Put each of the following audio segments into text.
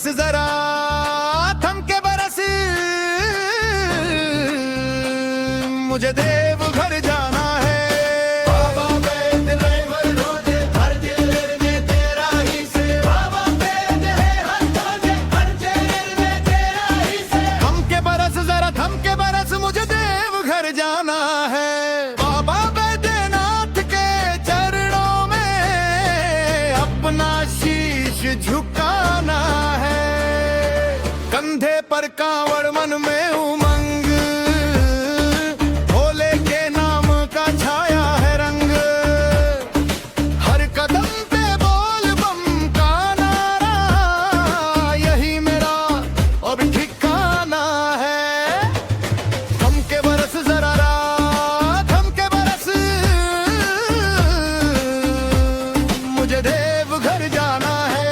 बरस जरा थम के बरस, मुझे देवघर जाना है। बाबा वैद ड्राइवर रोजे हर दिल में तेरा ही से, बाबा वैद है हर रोजे हर चेहरे में तेरा ही से। थम के बरस जरा थम के बरस, मुझे देवघर जाना है। बाबा बैद्यनाथ के चरणों में अपना शीश झुकाना है। कंधे पर कांवड़ मन में उमंग, भोले के नाम का छाया है रंग। हर कदम पे बोल बम का नारा, यही मेरा अब ठिकाना है। थम के बरस जरा थम के बरस, मुझे देवघर जाना है।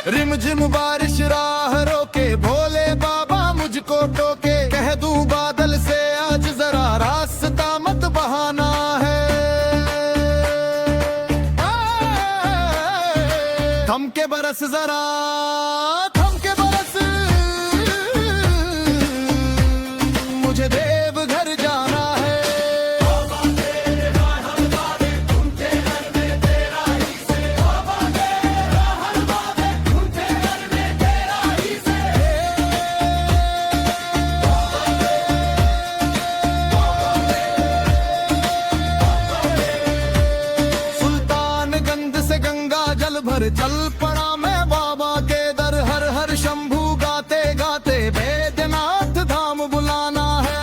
रिमझिम बारिश राह रोके, भोले बाबा मुझको टोके। कह दूं बादल से आज जरा रास्ता मत बहाना है। थम के बरस जरा थम के बरस, मुझे देवघर जाना है। भर चल पड़ा मैं बाबा के दर, हर हर शंभू गाते गाते बैद्यनाथ धाम बुलाना है।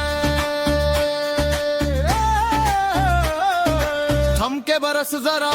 थम के बरस जरा